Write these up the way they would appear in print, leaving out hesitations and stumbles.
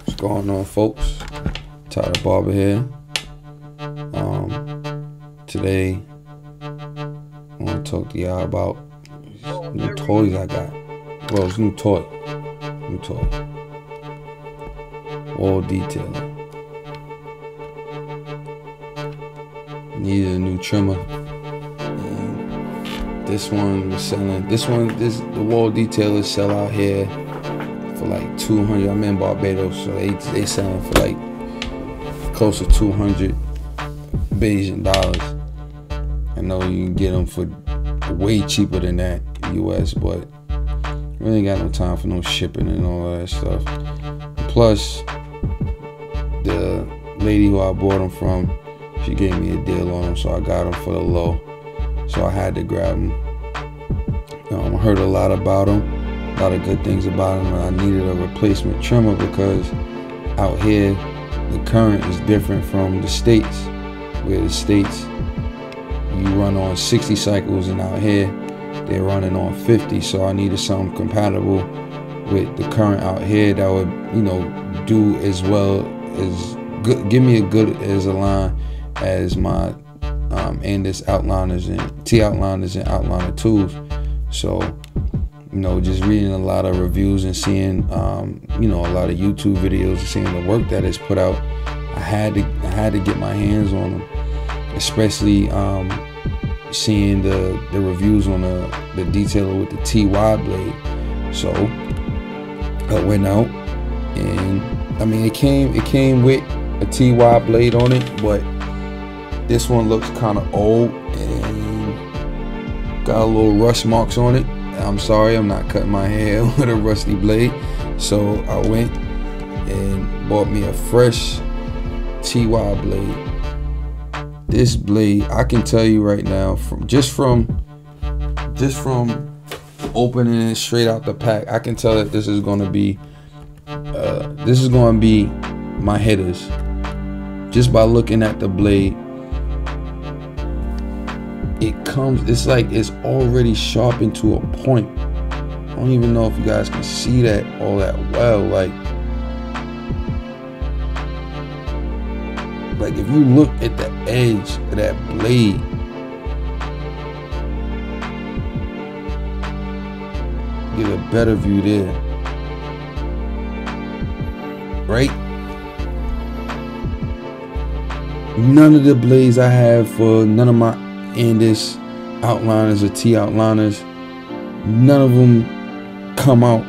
What's going on, folks? Tyler Barber here. Today I want to talk to y'all about new toys I got. Well, it's new toy. Wahl Detailer. Needed a new trimmer. And this one was selling. The Wahl Detailers sell out here for like 200. I'm in Barbados, so they selling for like close to 200 Bayesian dollars. I know you can get them for way cheaper than that US, but really ain't got no time for no shipping and all of that stuff. Plus, the lady who I bought them from, she gave me a deal on them, so I got them for the low. So I had to grab them. I heard a lot about them, a lot of good things about them, and I needed a replacement trimmer because out here the current is different from the States. Where the States you run on 60 cycles, and out here they're running on 50. So I needed something compatible with the current out here that would, do as well as give me a good as a line as my Andis Outliners and T Outliners and Outliner IIs. So, just reading a lot of reviews and seeing, a lot of YouTube videos and seeing the work that is put out, I had to get my hands on them, especially seeing the reviews on the detailer with the TY blade. So I went out, and it came with a TY blade on it, but this one looks kind of old and got a little rust marks on it. I'm sorry, I'm not cutting my hair with a rusty blade. So I went and bought me a fresh TY blade. This blade, I can tell you right now, from opening it straight out the pack, I can tell that this is going to be my hitters. Just by looking at the blade, it's like it's already sharpened to a point. I don't even know if you guys can see that all that well. Like if you look at the edge of that blade, get a better view there, right? None of the blades I have for none of my Andis Outliners or T Outliners, none of them come out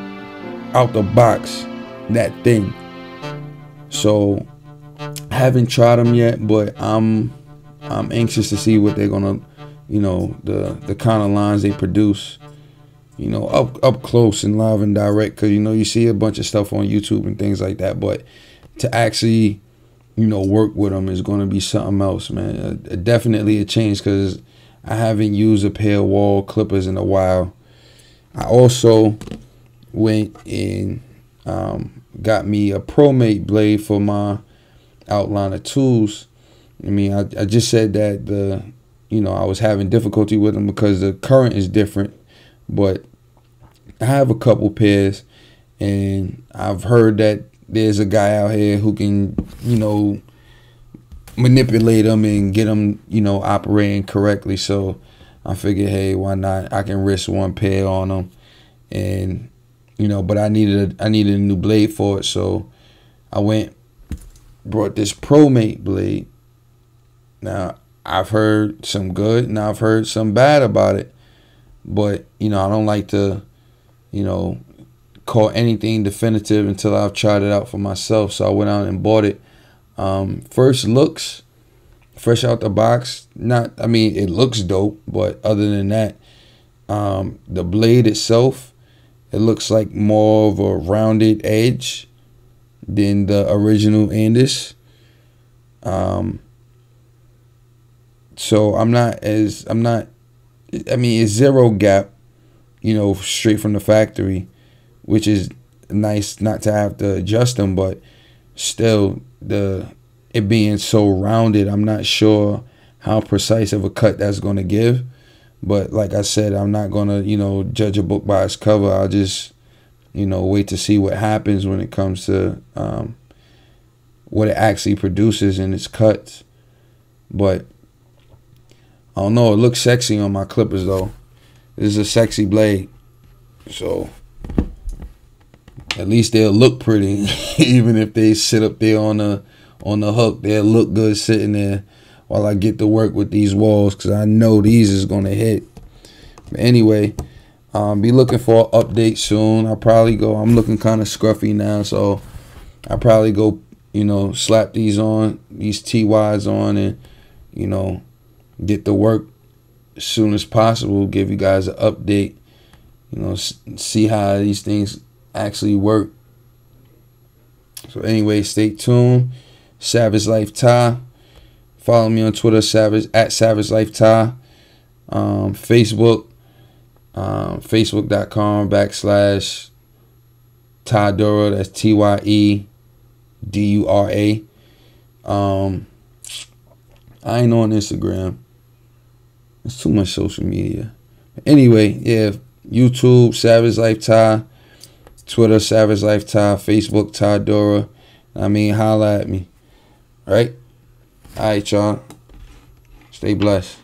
the box that thin. So I haven't tried them yet, but I'm anxious to see what they're gonna, the kind of lines they produce, up close and live and direct. Because you see a bunch of stuff on YouTube and things like that, but to actually work with them is going to be something else, man. Definitely a change, because I haven't used a pair of Wahl clippers in a while. I also went and got me a ProMate blade for my Outliner IIs. I just said that I was having difficulty with them because the current is different, but I have a couple pairs, and I've heard that there's a guy out here who can, manipulate them and get them, operating correctly. So I figured, hey, why not? I can risk one pair on them, and but I needed a new blade for it. So I brought this ProMate blade. Now I've heard some good, and I've heard some bad about it, but I don't like to, call anything definitive until I've tried it out for myself. So I went out and bought it. First looks, fresh out the box, it looks dope, but other than that, the blade itself, it looks like more of a rounded edge than the original Andis. So it's zero gap, straight from the factory, which is nice not to have to adjust them, but still it being so rounded, I'm not sure how precise of a cut that's going to give. But like I said, I'm not going to, judge a book by its cover. I'll just, wait to see what happens when it comes to what it actually produces in its cuts. But I don't know, it looks sexy on my clippers though. This is a sexy blade, so at least they'll look pretty. Even if they sit up there on the hook, they'll look good sitting there while I get to work with these walls, because I know these is gonna hit. But anyway, be looking for an update soon. I'll probably go, I'm looking kind of scruffy now, so I'll probably go, you know, slap these on, these TYs on, and, you know, get to work as soon as possible. Give you guys an update, you know, see how these things actually work. So anyway, stay tuned. Savage Life Ty. Follow me on Twitter, at Savage Life Ty. Facebook, facebook.com/Tydura. That's TYEDURA. I ain't on Instagram. It's too much social media. Anyway, yeah, YouTube, Savage Life Ty. Twitter, Savage Life Ty. Facebook, Tydura. I mean, holla at me. Right? All right, y'all. Stay blessed.